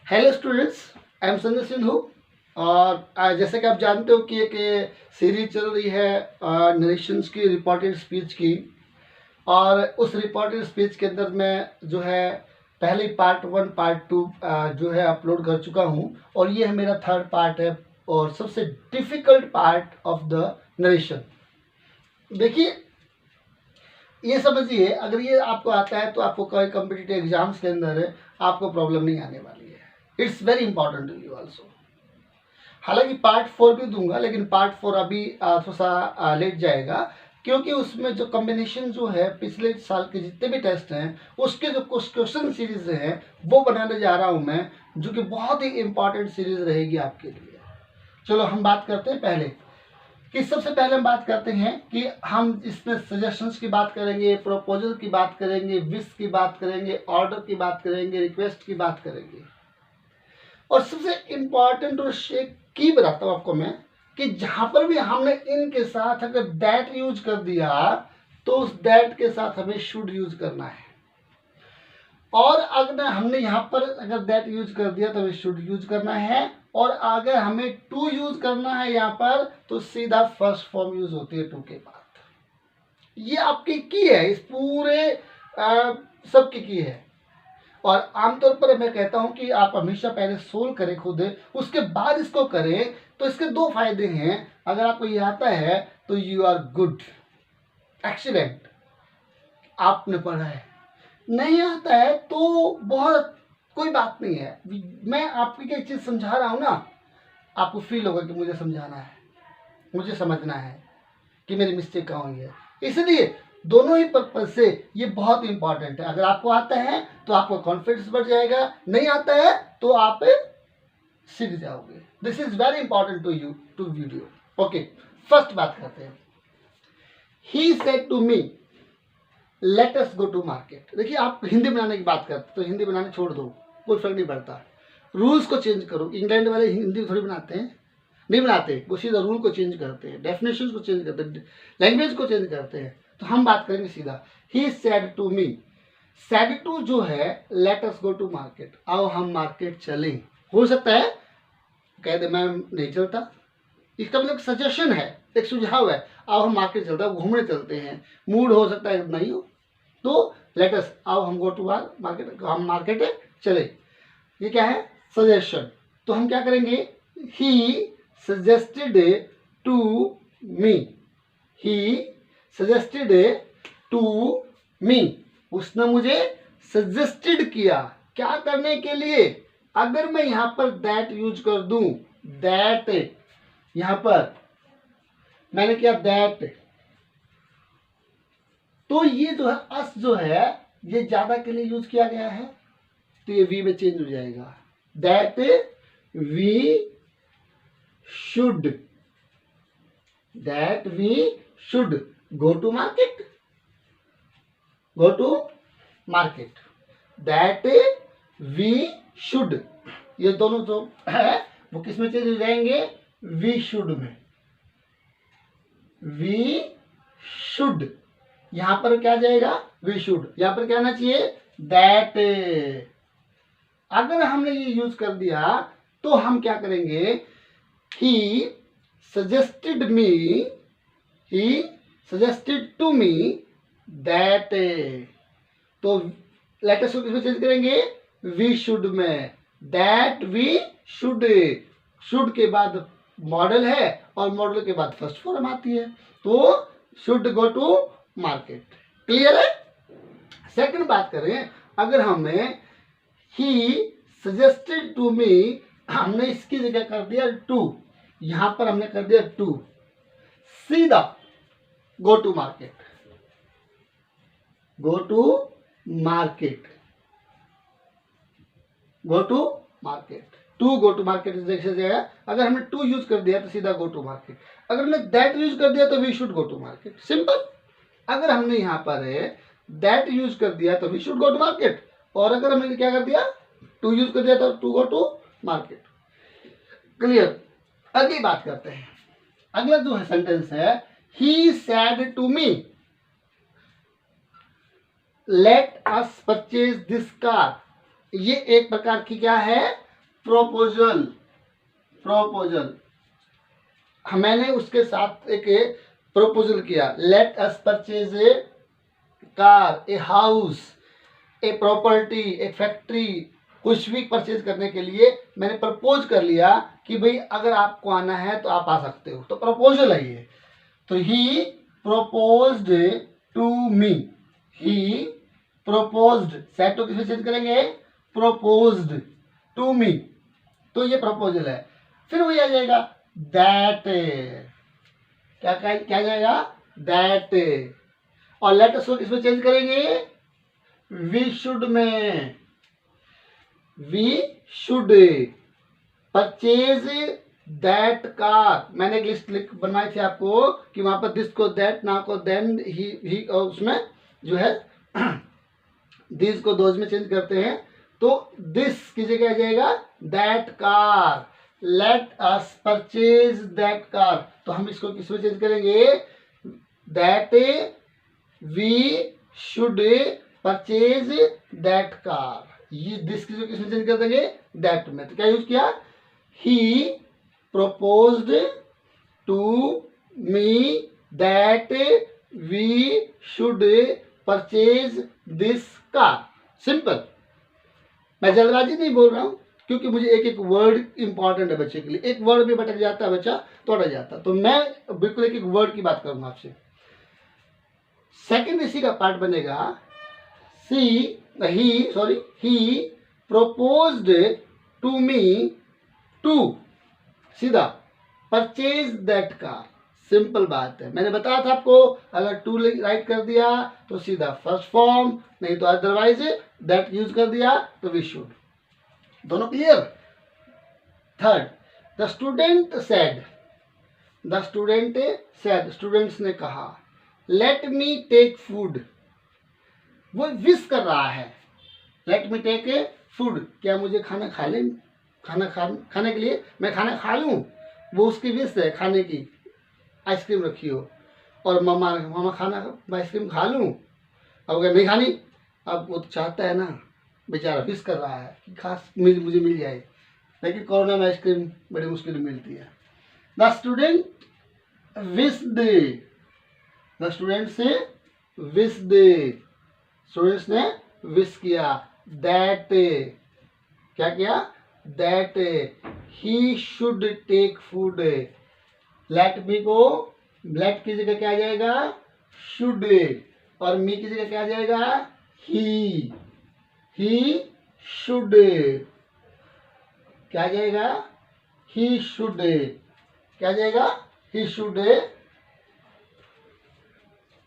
Hello students, I am Sanjay Sindhu. और जैसे कि आप जानते हो कि एक सीरीज चल रही है नरेशंस की, रिपोर्टेड स्पीच की। और उस रिपोर्टेड स्पीच के अंदर मैं जो है पहले पार्ट 1 पार्ट 2 जो है अपलोड कर चुका हूँ, और ये है मेरा थर्ड पार्ट है और सबसे difficult part of the narration. देखिए, ये समझिए, अगर ये आपको आता है तो आपको कोई कॉम्पिटिटिव एग्जाम्स के अंदर आपको प्रॉब्लम नहीं आने वाली है। It's very important to you also. हालांकि पार्ट 4 भी दूंगा, लेकिन पार्ट 4 अभी थोड़ा सा लेट जाएगा, क्योंकि उसमें जो कॉम्बिनेशन जो है पिछले साल के जितने भी टेस्ट हैं उसके जो कुछ क्वेश्चन सीरीज हैं वो बनाने जा रहा हूं मैं, जो कि बहुत ही इंपॉर्टेंट सीरीज रहेगी आपके लिए। चलो हम बात करते हैं पहले कि सबसे पहले हम बात करते हैं कि हम इसमें सजेशंस की बात करेंगे, प्रपोजल की बात करेंगे, विश की बात करेंगे, ऑर्डर की बात करेंगे, रिक्वेस्ट की बात करेंगे। और सबसे इंपॉर्टेंट और शेक की बताता हूं आपको मैं कि जहां पर भी हमने इन के साथ अगर दैट यूज कर दिया तो उस दैट के साथ हमें शुड यूज करना है, और अगर हमने यहां पर अगर दैट यूज कर दिया तो हमें शुड यूज करना है, और अगर हमें टू यूज करना है यहां पर तो सीधा फर्स्ट फॉर्म यूज होती है टू के बाद। ये आपकी की है, इस पूरे सबकी की है। और आमतौर पर मैं कहता हूं कि आप हमेशा पहले सोल्व करें खुद, उसके बाद इसको करें, तो इसके दो फायदे हैं। अगर आपको ये आता है तो यू आर गुड, एक्सीलेंट, आपने पढ़ा है। नहीं आता है तो बहुत कोई बात नहीं है, मैं आपकी एक चीज समझा रहा हूं ना, आपको फील होगा कि मुझे समझाना है, मुझे समझना है कि मेरी मिस्टेक कहाँ हुई है। इसलिए दोनों ही पर्पज से ये बहुत इंपॉर्टेंट है। अगर आपको आता है तो आपका कॉन्फिडेंस बढ़ जाएगा, नहीं आता है तो आप सीख जाओगे। This is very important to you too video. Okay, first बात करते हैं। He said to me let us go to market. देखिए, आप हिंदी बनाने की बात करते तो हिंदी बनाने छोड़ दो, कोई फर्क नहीं पड़ता। रूल्स को चेंज करो। इंग्लैंड वाले हिंदी थोड़ी बनाते हैं, नहीं बनाते, वो सीधा रूल को चेंज करते हैं, डेफिनेशन को चेंज करते हैं, लैंग्वेज को चेंज करते हैं। तो हम बात करेंगे सीधा, he said to me. Said to जो है let us go to market, आओ हम मार्केट चलें। हो सकता है कह दे मैं नहीं चलता, इसका मतलब सजेशन है, एक सुझाव है, आओ हम मार्केट चलते हैं, घूमने चलते हैं। मूड हो सकता है नहीं हो, तो लेट अस, आओ हम गो टू मार्केट, हम मार्केट चले। ये क्या है? सजेशन। तो हम क्या करेंगे? ही suggested to me, he suggested to me, उसने मुझे suggested किया क्या करने के लिए? अगर मैं यहां पर that यूज कर दूं, that यहां पर मैंने किया that, तो ये जो है अस जो है ये ज्यादा के लिए यूज किया गया है, तो ये वी में चेंज हो जाएगा। that we should, that we should go to market, go to market, that we should, ये दोनों जो है वो किस में चेंज हो जाएंगे? we should में। we should यहां पर क्या जाएगा? we should। यहां पर क्या आना चाहिए? that। अगर हमने ये यूज कर दिया तो हम क्या करेंगे? he suggested me, he suggested to me that, तो लेट अस को किसमें चेंज करेंगे? we should में। that we should, should के बाद मॉडल है और मॉडल के बाद फर्स्ट फॉर्म आती है, तो should go to market। Clear है? सेकंड बात करें, अगर हमें he suggested to me, हमने इसकी जगह कर दिया टू, यहां पर हमने कर दिया टू, सीधा go to market, go to market, go to market, to go to market जैसे जाएगा। अगर हमने टू यूज कर दिया तो सीधा गो टू मार्केट, अगर हमने दैट यूज कर दिया तो we should go to market, simple. अगर हमने यहां पर दैट यूज कर दिया तो we should go to market, और अगर हमने क्या कर दिया? टू यूज कर दिया तो to go to market. Clear? अगली बात करते हैं। अगला जो है सेंटेंस है, he said to me let us purchase this car. ये एक प्रकार की क्या है? प्रोपोजल, प्रोपोजल, मैंने उसके साथ एक प्रोपोजल किया, late us purchase a car, a house, a property, A factory, कुछ भी परचेज करने के लिए मैंने प्रपोज कर लिया कि भाई अगर आपको आना है तो आप आ सकते हो, तो प्रपोजल है ये। तो he proposed to me, he proposed, said to किसमें चेंज करेंगे, प्रोपोज्ड टू मी, तो ये प्रपोजल है। फिर वही आ जाएगा दैट, क्या जाएगा, दैट, और लेट अस को किसमें चेंज करेंगे, वी शुड में, we should purchase that car. मैंने एक लिस्ट बनवाई थी आपको कि वहां पर दिस को दैट, ना को देन, ही और उसमें जो है दिस को दोज में चेंज करते हैं, तो दिस की जगह आ जाएगा that car, let us purchase that car, तो हम इसको किसमें चेंज करेंगे, that we should purchase that car, ये दिस की जगह किसमें चेंज कर देंगे, दैट में। तो क्या यूज किया, he proposed to me that we should purchase this car, simple. मैं जल्दबाजी नहीं बोल रहा हूं, क्योंकि मुझे एक एक वर्ड इंपॉर्टेंट है बच्चे के लिए, एक वर्ड भी भटक जाता है बच्चा तो अटक जाता, तो मैं बिल्कुल एक एक वर्ड की बात करूंगा आपसे। सेकंड इसी का पार्ट बनेगा, ही प्रोपोज्ड टू मी टू, सीधा परचेज दैट कार, सिंपल बात है। मैंने बताया था आपको, अगर टू राइट कर दिया तो सीधा फर्स्ट फॉर्म, नहीं तो अदरवाइज दैट यूज कर दिया तो वी शुड, दोनों clear. Third, the student said, the student said, students ने कहा, लेट मी टेक फूड, वो विश कर रहा है, लेट मी टेक फूड, क्या मुझे खाना खा ले, खाने के लिए मैं खाना खा लूं, वो उसकी विश है खाने की, आइसक्रीम रखी हो और मामा खाना आइसक्रीम खा लूं, अब अगर नहीं खानी, अब वो तो चाहता है ना, बेचारा विश कर रहा है कि खास मुझे मिल जाए, लेकिन कोरोना में आइसक्रीम बड़ी मुश्किल मिलती है। The student wish they, the student से विश दे, स्टूडेंट्स ने विश किया, दैट, क्या किया, that he should take food, let me को, लेट की जगह क्या आ जाएगा, शुड, और मी की जगह क्या आ जाएगा, ही शुड, क्या आ जाएगा, ही शुड, क्या आ जाएगा, he should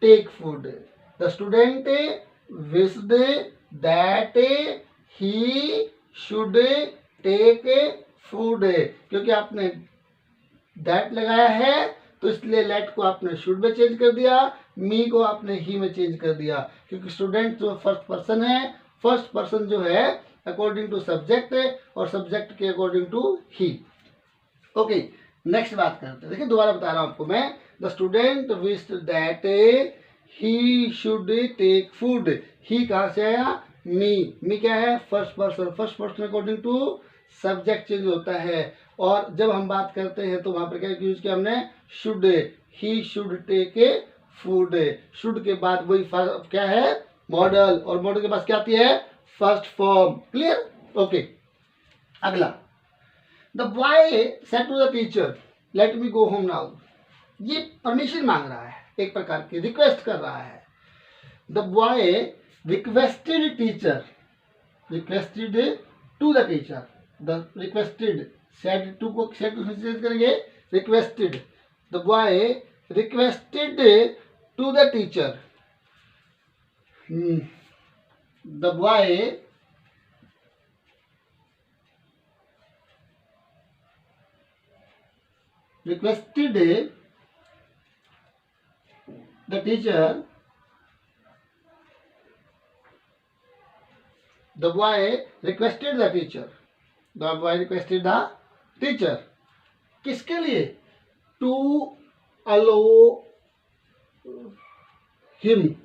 take food, the student wished that he should take food, क्योंकि आपने दैट लगाया है तो इसलिए लेट को आपने शुड में चेंज कर दिया, मी को आपने ही में चेंज कर दिया, क्योंकि स्टूडेंट जो फर्स्ट पर्सन है, फर्स्ट पर्सन जो है अकॉर्डिंग टू सब्जेक्ट और सब्जेक्ट के अकॉर्डिंग टू ही। ओके, नेक्स्ट बात करते हैं, देखिए दोबारा बता रहा हूं आपको मैं, the student wished that he should take food, he कहां से आया, मी क्या है, first person, first person according to subject change होता है, और जब हम बात करते हैं तो वहां पर क्या यूज किया हमने, should, he should take a food, should के बाद वही क्या है, मॉडल, और मॉडल के पास क्या आती है, फर्स्ट फॉर्म, क्लियर। ओके, अगला, the boy said to the teacher, let me go home now, ये परमिशन मांग रहा है, एक प्रकार की रिक्वेस्ट कर रहा है, the boy requested teacher, requested to the teacher, the requested, said to को सेड टू चेंज करेंगे, requested, the boy requested to the teacher, the boy requested the teacher, the boy requested the teacher, the boy requested the teacher, किसके लिए, to allow him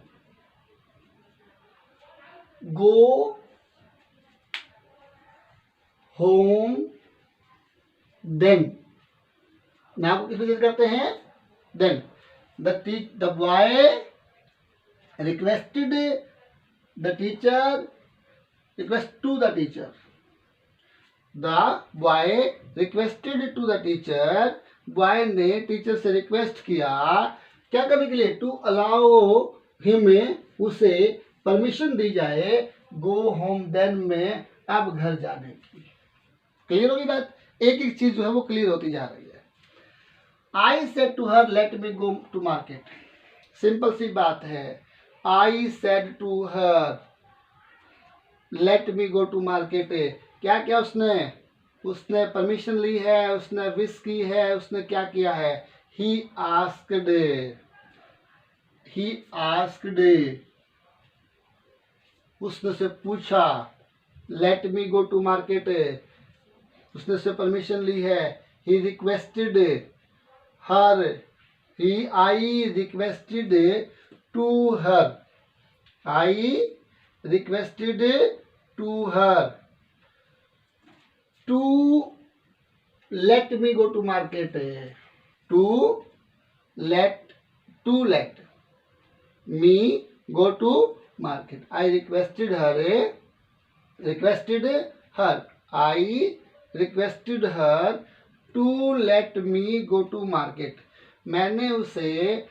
go home then, नाम को किस वजह करते हैं, then the boy requested the teacher, request to the teacher, the boy requested to the teacher, boy ने teacher से रिक्वेस्ट किया क्या करने के लिए, टू अलाउ हिम, उसे परमिशन दी जाए, गो होम देन में, अब घर जाने की। क्लियर होगी बात, एक एक चीज जो है वो क्लियर होती जा रही है। I said to her let me go to market, simple सी बात है, I said to her let me go to market, क्या क्या उसने परमिशन ली है, उसने विश की है, उसने क्या किया है, ही आस्क्ड, उसने से पूछा, let me go to market, उसने से परमिशन ली है, he requested her, I requested to her, I requested to her to let me go to market, to let me go to market, I requested her, I requested her to let me go to market, मैंने उसे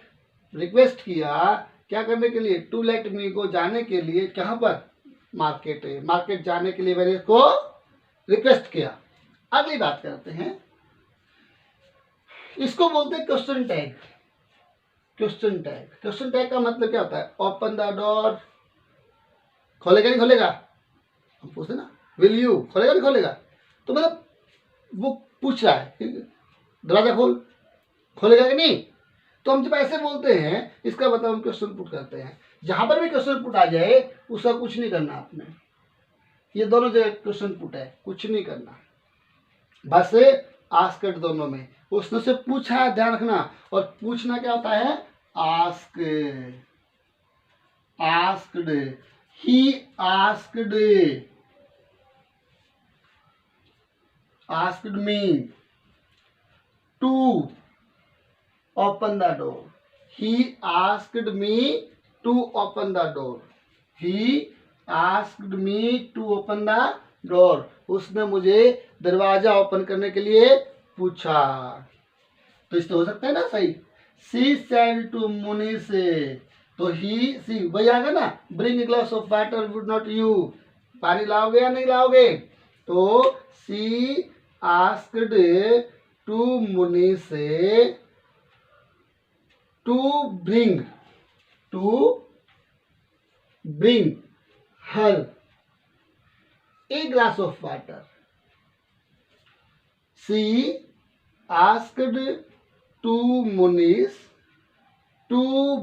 request किया क्या करने के लिए, to let me गो, जाने के लिए, कहाँ पर, मार्केट जाने के लिए मैंने इसको रिक्वेस्ट किया। अगली बात करते हैं, इसको बोलते हैं क्वेश्चन टैग। क्वेश्चन टैग का मतलब क्या होता है, ओपन द डोर, खोलेगा नहीं खोलेगा, हम पूछते ना, विल यू, खोलेगा नहीं खोलेगा, तो मतलब वो पूछ रहा है दरवाजा खोलेगा कि नहीं, तो हम जब ऐसे बोलते हैं इसका मतलब हम क्वेश्चन पुट करते हैं। जहां पर भी क्वेश्चन पुट आ जाए उसका कुछ नहीं करना आपने, ये दोनों जगह क्वेश्चन पुट है, कुछ नहीं करना, बस आस्क्ड दोनों में, उसने से पूछा है, ध्यान रखना, और पूछना क्या होता है, asked, he asked me to open the door, he asked me to open the door, उसने मुझे दरवाजा ओपन करने के लिए पूछा, तो इससे हो सकता है ना सही। सी सेड टू मुनीष, तो सी वही आ गया ना, bring glass of water, would not you, पानी लाओगे या नहीं लाओगे, तो she asked to Munish to bring her a glass of water. She asked to Munish to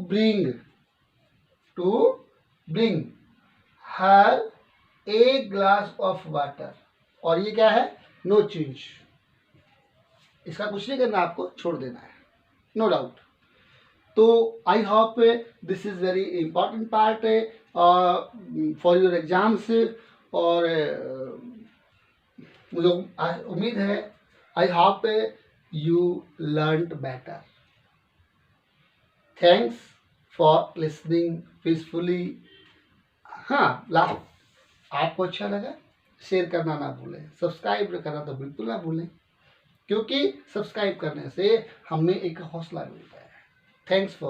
bring her a glass of water. और ये क्या है, नो चेंज, इसका कुछ नहीं करना, आपको छोड़ देना है, नो डाउट। तो I hope this is very important part for your exams, और मुझे उम्मीद है, I hope you learned better. Thanks for listening peacefully. हाँ, लास्ट आपको अच्छा लगा शेयर करना ना भूलें, सब्सक्राइब करना तो बिल्कुल ना भूलें, क्योंकि सब्सक्राइब करने से हमें एक हौसला मिलता है। Thanks for